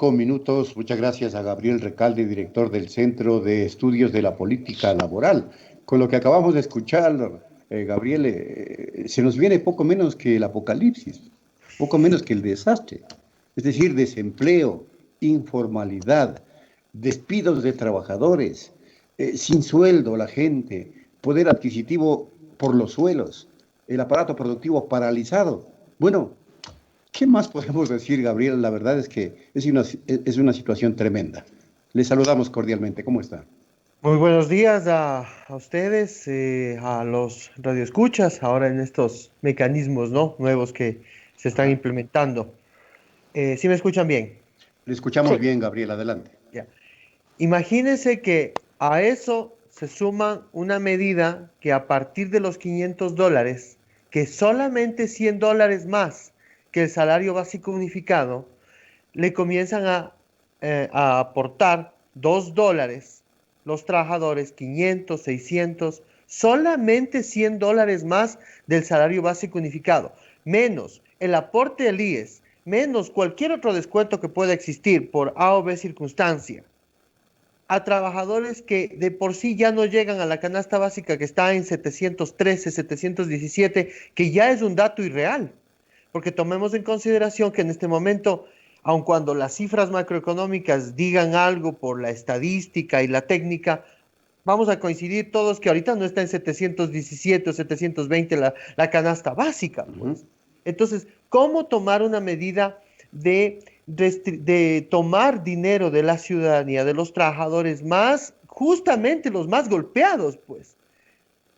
Minutos. Muchas gracias a Gabriel Recalde, director del Centro de Estudios de la Política Laboral. Con lo que acabamos de escuchar, Gabriel, se nos viene poco menos que el apocalipsis, poco menos que el desastre. Es decir, desempleo, informalidad, despidos de trabajadores, sin sueldo la gente, poder adquisitivo por los suelos, el aparato productivo paralizado. Bueno, ¿qué más podemos decir, Gabriel? La verdad es que es una situación tremenda. Les saludamos cordialmente. ¿Cómo está? Muy buenos días a ustedes, a los radioescuchas, ahora en estos mecanismos, ¿no?, nuevos que se están Ajá. implementando. ¿Sí me escuchan bien? Le escuchamos bien, Gabriel. Adelante. Ya. Imagínense que a eso se suma una medida que a partir de los $500, que solamente $100 más que el salario básico unificado, le comienzan a aportar $2 los trabajadores, 500, 600, solamente $100 más del salario básico unificado, menos el aporte del IES, menos cualquier otro descuento que pueda existir por A o B circunstancia, a trabajadores que de por sí ya no llegan a la canasta básica que está en 713, 717, que ya es un dato irreal, porque tomemos en consideración que en este momento, aun cuando las cifras macroeconómicas digan algo por la estadística y la técnica, vamos a coincidir todos que ahorita no está en 717 o 720 la canasta básica, Ujú. pues. Entonces, ¿cómo tomar una medida de tomar dinero de la ciudadanía, de los trabajadores más, justamente los más golpeados, pues?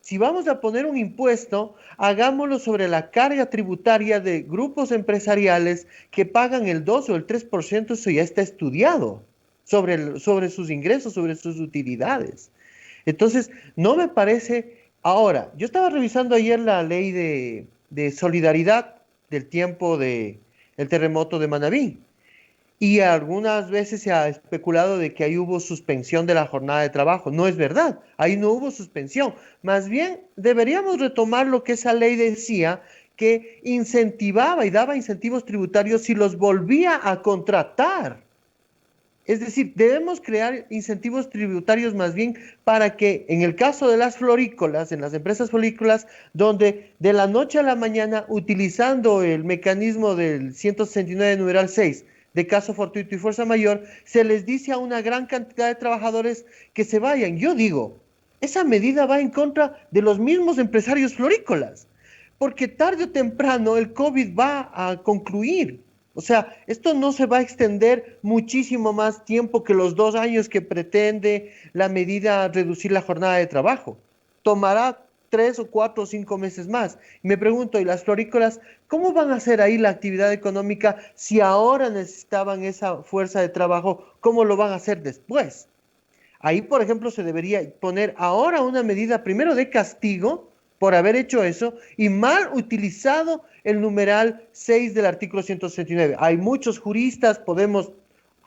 Si vamos a poner un impuesto, hagámoslo sobre la carga tributaria de grupos empresariales que pagan el 2 o el 3%, eso ya está estudiado, sobre sus ingresos, sobre sus utilidades. Entonces, no me parece. Ahora, yo estaba revisando ayer la ley de solidaridad del tiempo del terremoto de Manabí. Y algunas veces se ha especulado de que ahí hubo suspensión de la jornada de trabajo. No es verdad, ahí no hubo suspensión. Más bien deberíamos retomar lo que esa ley decía, que incentivaba y daba incentivos tributarios si los volvía a contratar. Es decir, debemos crear incentivos tributarios más bien para que en el caso de las florícolas, en las empresas florícolas, donde de la noche a la mañana, utilizando el mecanismo del 169 numeral 6 de caso fortuito y fuerza mayor, se les dice a una gran cantidad de trabajadores que se vayan. Yo digo, esa medida va en contra de los mismos empresarios florícolas, porque tarde o temprano el COVID va a concluir. O sea, esto no se va a extender muchísimo más tiempo que los 2 años que pretende la medida reducir la jornada de trabajo. Tomará 3 o 4 o 5 meses más. Y me pregunto, ¿y las florícolas cómo van a hacer ahí la actividad económica si ahora necesitaban esa fuerza de trabajo? ¿Cómo lo van a hacer después? Ahí, por ejemplo, se debería poner ahora una medida primero de castigo por haber hecho eso y mal utilizado el numeral 6 del artículo 169. Hay muchos juristas, podemos,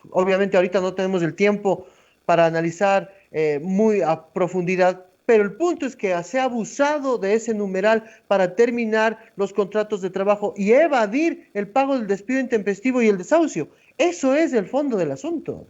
obviamente ahorita no tenemos el tiempo para analizar muy a profundidad, pero el punto es que se ha abusado de ese numeral para terminar los contratos de trabajo y evadir el pago del despido intempestivo y el desahucio. Eso es el fondo del asunto.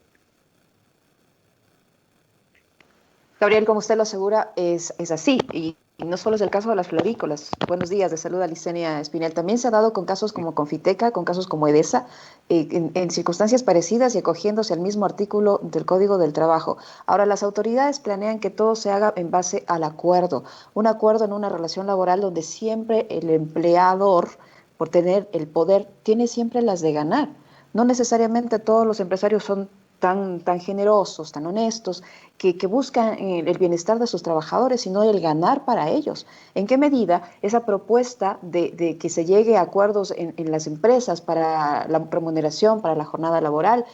Gabriel, como usted lo asegura, es así. Y no solo es el caso de las florícolas. Buenos días, de salud a Licenia Espinel. También se ha dado con casos como Confiteca, con casos como Edesa, en circunstancias parecidas y acogiéndose al mismo artículo del Código del Trabajo. Ahora, las autoridades planean que todo se haga en base al acuerdo. Un acuerdo en una relación laboral donde siempre el empleador, por tener el poder, tiene siempre las de ganar. No necesariamente todos los empresarios son tan generosos, tan honestos, que buscan el bienestar de sus trabajadores, sino el ganar para ellos. ¿En qué medida esa propuesta de que se llegue a acuerdos en las empresas para la remuneración, para la jornada laboral,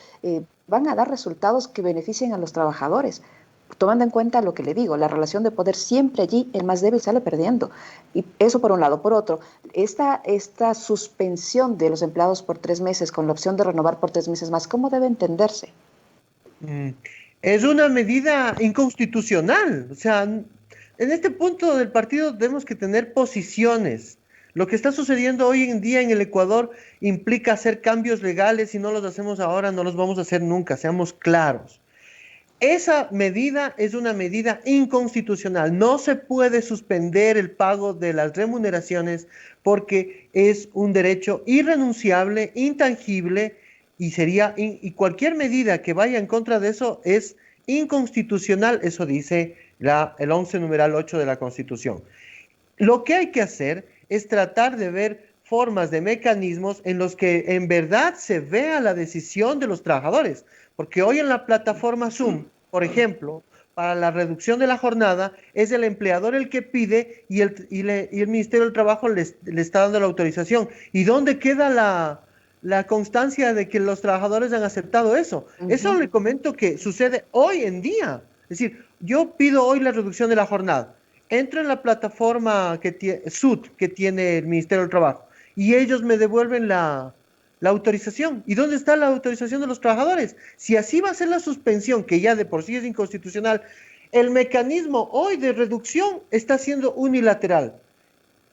van a dar resultados que beneficien a los trabajadores? Tomando en cuenta lo que le digo, la relación de poder siempre allí, el más débil sale perdiendo. Y eso por un lado. Por otro, esta suspensión de los empleados por 3 meses con la opción de renovar por 3 meses más, ¿cómo debe entenderse? Mm, Es una medida inconstitucional. O sea, en este punto del partido tenemos que tener posiciones. Lo que está sucediendo hoy en día en el Ecuador implica hacer cambios legales. Si no los hacemos ahora, no los vamos a hacer nunca, seamos claros. Esa medida es una medida inconstitucional. No se puede suspender el pago de las remuneraciones porque es un derecho irrenunciable, intangible, y cualquier medida que vaya en contra de eso es inconstitucional. Eso dice el 11 numeral 8 de la Constitución. Lo que hay que hacer es tratar de ver formas de mecanismos en los que en verdad se vea la decisión de los trabajadores. Porque hoy en la plataforma Zoom, por ejemplo, para la reducción de la jornada, es el empleador el que pide y el Ministerio del Trabajo le está dando la autorización. ¿Y dónde queda la constancia de que los trabajadores han aceptado eso? Eso le comento que sucede hoy en día. Es decir, yo pido hoy la reducción de la jornada. Entro en la plataforma SUT que tiene el Ministerio del Trabajo y ellos me devuelven la autorización. ¿Y dónde está la autorización de los trabajadores? Si así va a ser la suspensión, que ya de por sí es inconstitucional, el mecanismo hoy de reducción está siendo unilateral.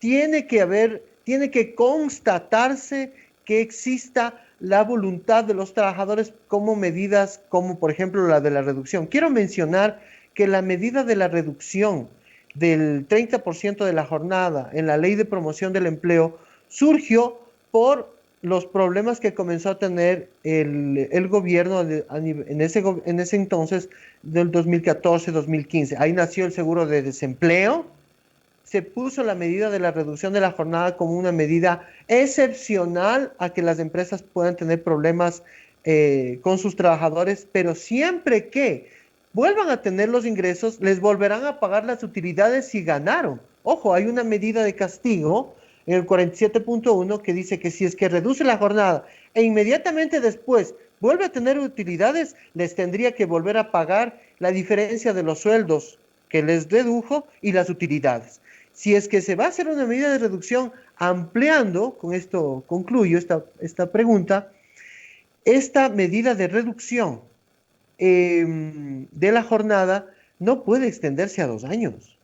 Tiene que constatarse que exista la voluntad de los trabajadores como medidas, como por ejemplo la de la reducción. Quiero mencionar que la medida de la reducción del 30% de la jornada en la Ley de Promoción del Empleo surgió por los problemas que comenzó a tener el gobierno en ese entonces del 2014-2015. Ahí nació el seguro de desempleo. Se puso la medida de la reducción de la jornada como una medida excepcional a que las empresas puedan tener problemas con sus trabajadores, pero siempre que vuelvan a tener los ingresos, les volverán a pagar las utilidades si ganaron. Ojo, hay una medida de castigo en el 47.1 que dice que si es que reduce la jornada e inmediatamente después vuelve a tener utilidades, les tendría que volver a pagar la diferencia de los sueldos que les redujo y las utilidades. Si es que se va a hacer una medida de reducción ampliando, con esto concluyo esta pregunta, esta medida de reducción de la jornada no puede extenderse a 2 años.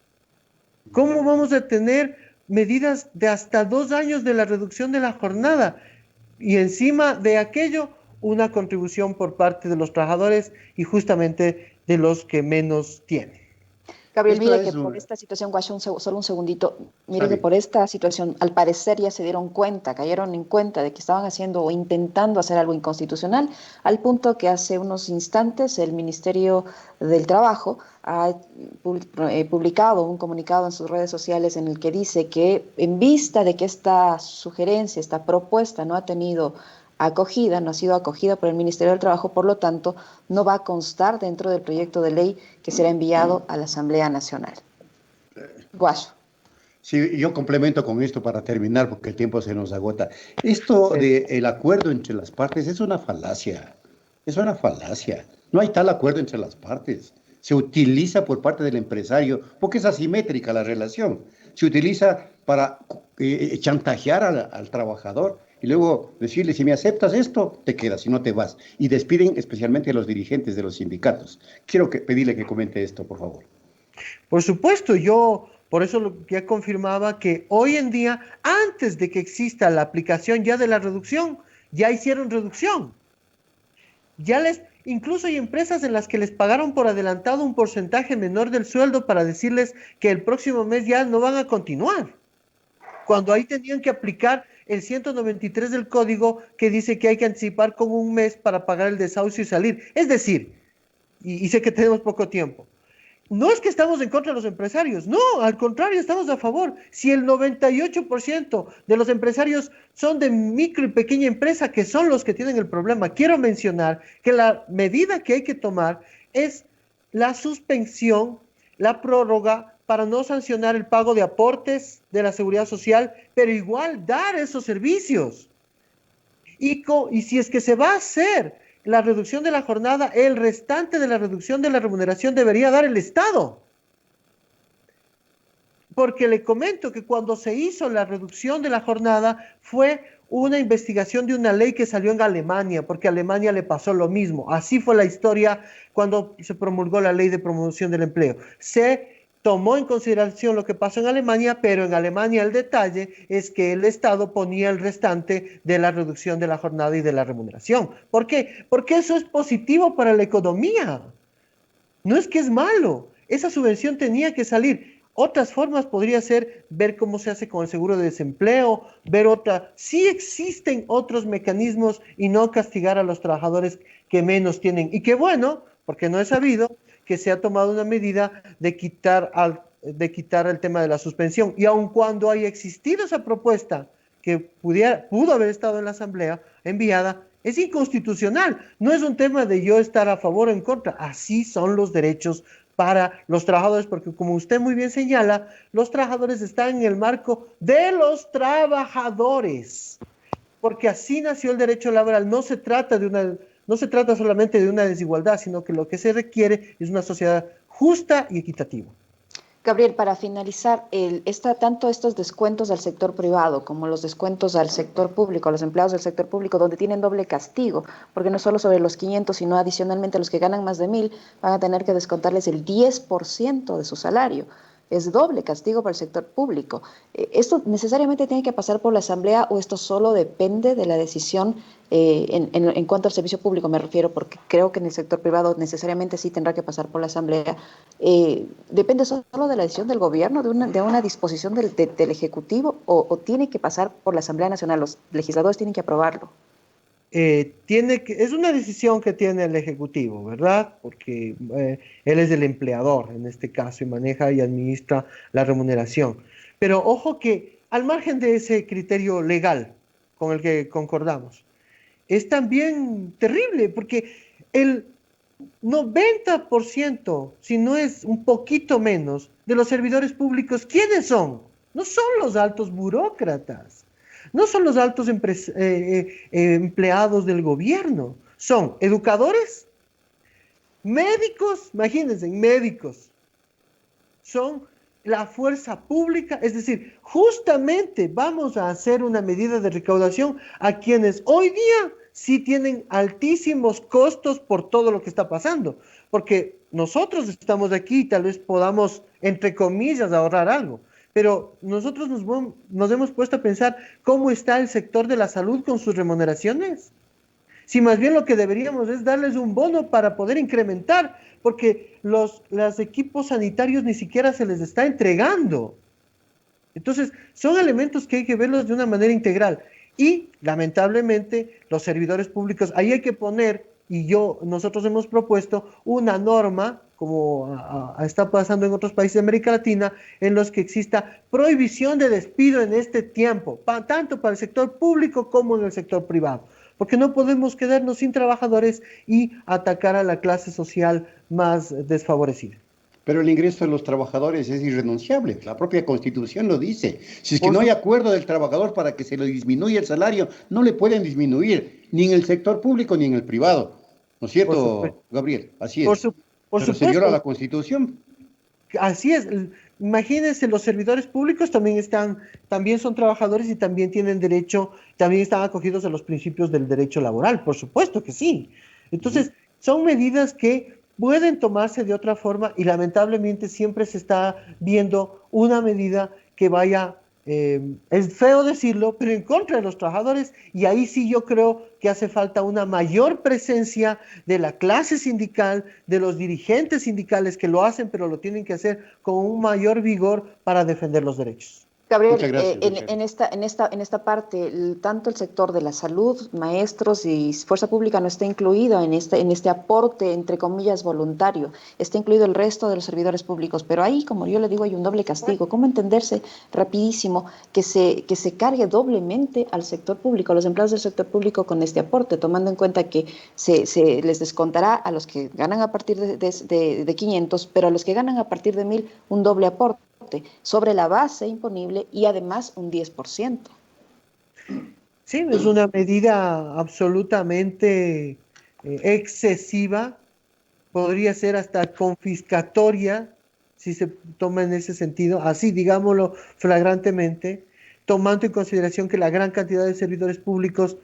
¿Cómo vamos a tener medidas de hasta 2 años de la reducción de la jornada? Y encima de aquello, una contribución por parte de los trabajadores y justamente de los que menos tienen. Gabriel, mire que por esta situación, Guacho, solo un segundito, mire que por esta situación, al parecer ya se dieron cuenta, cayeron en cuenta de que estaban haciendo o intentando hacer algo inconstitucional, al punto que hace unos instantes el Ministerio del Trabajo ha publicado un comunicado en sus redes sociales en el que dice que en vista de que esta sugerencia, esta propuesta no ha tenido acogida, no ha sido acogida por el Ministerio del Trabajo, por lo tanto, no va a constar dentro del proyecto de ley que será enviado a la Asamblea Nacional. Guacho. Sí, yo complemento con esto para terminar porque el tiempo se nos agota. Esto del acuerdo entre las partes es una falacia. Es una falacia. No hay tal acuerdo entre las partes. Se utiliza por parte del empresario porque es asimétrica la relación. Se utiliza para chantajear al trabajador y luego decirle, si me aceptas esto, te quedas, si no te vas. Y despiden especialmente a los dirigentes de los sindicatos. Quiero pedirle que comente esto, por favor. Por supuesto, yo por eso ya confirmaba que hoy en día, antes de que exista la aplicación ya de la reducción, ya hicieron reducción. Incluso hay empresas en las que les pagaron por adelantado un porcentaje menor del sueldo para decirles que el próximo mes ya no van a continuar. Cuando ahí tenían que aplicar el 193 del código que dice que hay que anticipar con 1 mes para pagar el desahucio y salir. Es decir, y sé que tenemos poco tiempo, no es que estamos en contra de los empresarios, no, al contrario, estamos a favor. Si el 98% de los empresarios son de micro y pequeña empresa, que son los que tienen el problema, quiero mencionar que la medida que hay que tomar es la suspensión, la prórroga para no sancionar el pago de aportes de la seguridad social, pero igual dar esos servicios. Y si es que se va a hacer la reducción de la jornada, el restante de la reducción de la remuneración debería dar el Estado. Porque le comento que cuando se hizo la reducción de la jornada fue una investigación de una ley que salió en Alemania, porque a Alemania le pasó lo mismo. Así fue la historia cuando se promulgó la Ley de Promoción del Empleo. Se tomó en consideración lo que pasó en Alemania, pero en Alemania el detalle es que el Estado ponía el restante de la reducción de la jornada y de la remuneración. ¿Por qué? Porque eso es positivo para la economía. No es que es malo. Esa subvención tenía que salir. Otras formas podría ser ver cómo se hace con el seguro de desempleo, ver otra. Sí existen otros mecanismos y no castigar a los trabajadores que menos tienen. Y qué bueno, porque no he sabido que se ha tomado una medida de quitar el tema de la suspensión. Y aun cuando haya existido esa propuesta que pudo haber estado en la Asamblea enviada, es inconstitucional. No es un tema de yo estar a favor o en contra. Así son los derechos para los trabajadores, porque como usted muy bien señala, los trabajadores están en el marco de los trabajadores, porque así nació el derecho laboral. No se trata solamente de una desigualdad, sino que lo que se requiere es una sociedad justa y equitativa. Gabriel, para finalizar, tanto estos descuentos al sector privado como los descuentos al sector público, a los empleados del sector público, donde tienen doble castigo, porque no solo sobre los 500, sino adicionalmente los que ganan más de 1.000, van a tener que descontarles el 10% de su salario. Es doble castigo para el sector público. ¿Esto necesariamente tiene que pasar por la Asamblea o esto solo depende de la decisión en cuanto al servicio público? Me refiero porque creo que en el sector privado necesariamente sí tendrá que pasar por la Asamblea. ¿Depende solo de la decisión del gobierno, de una disposición del Ejecutivo o tiene que pasar por la Asamblea Nacional? Los legisladores tienen que aprobarlo. Es una decisión que tiene el Ejecutivo, ¿verdad? Porque él es el empleador en este caso y maneja y administra la remuneración. Pero ojo que al margen de ese criterio legal con el que concordamos, es también terrible porque el 90%, si no es un poquito menos, de los servidores públicos, ¿quiénes son? No son los altos burócratas. No son los altos empleados del gobierno, son educadores, médicos, imagínense, médicos, son la fuerza pública, es decir, justamente vamos a hacer una medida de recaudación a quienes hoy día sí tienen altísimos costos por todo lo que está pasando, porque nosotros estamos aquí y tal vez podamos, entre comillas, ahorrar algo. Pero nosotros nos hemos puesto a pensar cómo está el sector de la salud con sus remuneraciones. Si más bien lo que deberíamos es darles un bono para poder incrementar, porque los equipos sanitarios ni siquiera se les está entregando. Entonces, son elementos que hay que verlos de una manera integral. Y, lamentablemente, los servidores públicos, ahí hay que poner, nosotros hemos propuesto una norma, como está pasando en otros países de América Latina, en los que exista prohibición de despido en este tiempo, tanto para el sector público como en el sector privado, porque no podemos quedarnos sin trabajadores y atacar a la clase social más desfavorecida. Pero el ingreso de los trabajadores es irrenunciable, la propia Constitución lo dice. Si es que Por no hay su- acuerdo del trabajador para que se le disminuya el salario, no le pueden disminuir, ni en el sector público ni en el privado. ¿No es por supuesto, cierto, Gabriel? Así por es. su- por Pero se viola supuesto. la Constitución. Así es. Imagínense, los servidores públicos también son trabajadores y también tienen derecho, también están acogidos a los principios del derecho laboral, por supuesto que sí. Entonces, son medidas que pueden tomarse de otra forma y lamentablemente siempre se está viendo una medida que vaya, es feo decirlo, pero en contra de los trabajadores, y ahí sí yo creo que hace falta una mayor presencia de la clase sindical, de los dirigentes sindicales que lo hacen, pero lo tienen que hacer con un mayor vigor para defender los derechos. Gabriel, Muchas gracias, en esta parte, tanto el sector de la salud, maestros y fuerza pública no está incluido en este aporte, entre comillas, voluntario. Está incluido el resto de los servidores públicos, pero ahí, como yo le digo, hay un doble castigo. ¿Cómo entenderse rapidísimo que se cargue doblemente al sector público, a los empleados del sector público con este aporte, tomando en cuenta que se les descontará a los que ganan a partir de 500, pero a los que ganan a partir de 1.000, un doble aporte sobre la base imponible y además un 10%. Sí, es una medida absolutamente excesiva, podría ser hasta confiscatoria si se toma en ese sentido, así digámoslo flagrantemente, tomando en consideración que la gran cantidad de servidores públicos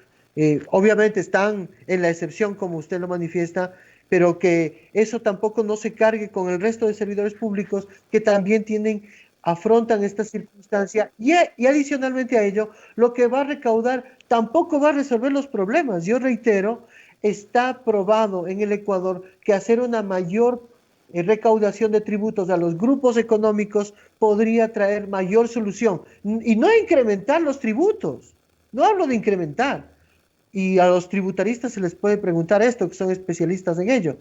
obviamente están en la excepción como usted lo manifiesta, pero que eso tampoco no se cargue con el resto de servidores públicos que también afrontan esta circunstancia y adicionalmente a ello, lo que va a recaudar tampoco va a resolver los problemas. Yo reitero, está probado en el Ecuador que hacer una mayor recaudación de tributos a los grupos económicos podría traer mayor solución. Y no incrementar los tributos, no hablo de incrementar. Y a los tributaristas se les puede preguntar esto, que son especialistas en ello.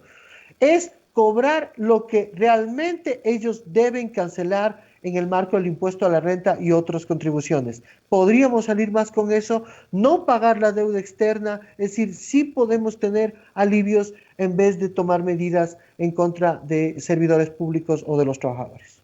Es cobrar lo que realmente ellos deben cancelar en el marco del impuesto a la renta y otras contribuciones. Podríamos salir más con eso, no pagar la deuda externa, es decir, sí podemos tener alivios en vez de tomar medidas en contra de servidores públicos o de los trabajadores.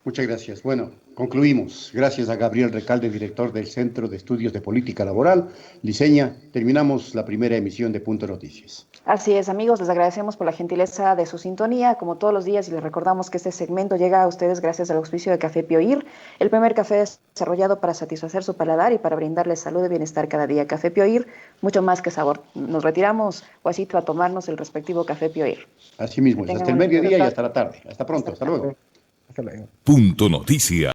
Muchas gracias. Bueno, concluimos. Gracias a Gabriel Recalde, director del Centro de Estudios de Política Laboral. Liceña, terminamos la primera emisión de Punto Noticias. Así es, amigos, les agradecemos por la gentileza de su sintonía, como todos los días, y les recordamos que este segmento llega a ustedes gracias al auspicio de Café Pioir, el primer café desarrollado para satisfacer su paladar y para brindarles salud y bienestar cada día. Café Pioir, mucho más que sabor. Nos retiramos, Juacito, a tomarnos el respectivo Café Pioir. Así mismo, hasta el mediodía y hasta la tarde. Hasta pronto, hasta luego. Hasta luego. Punto Noticia.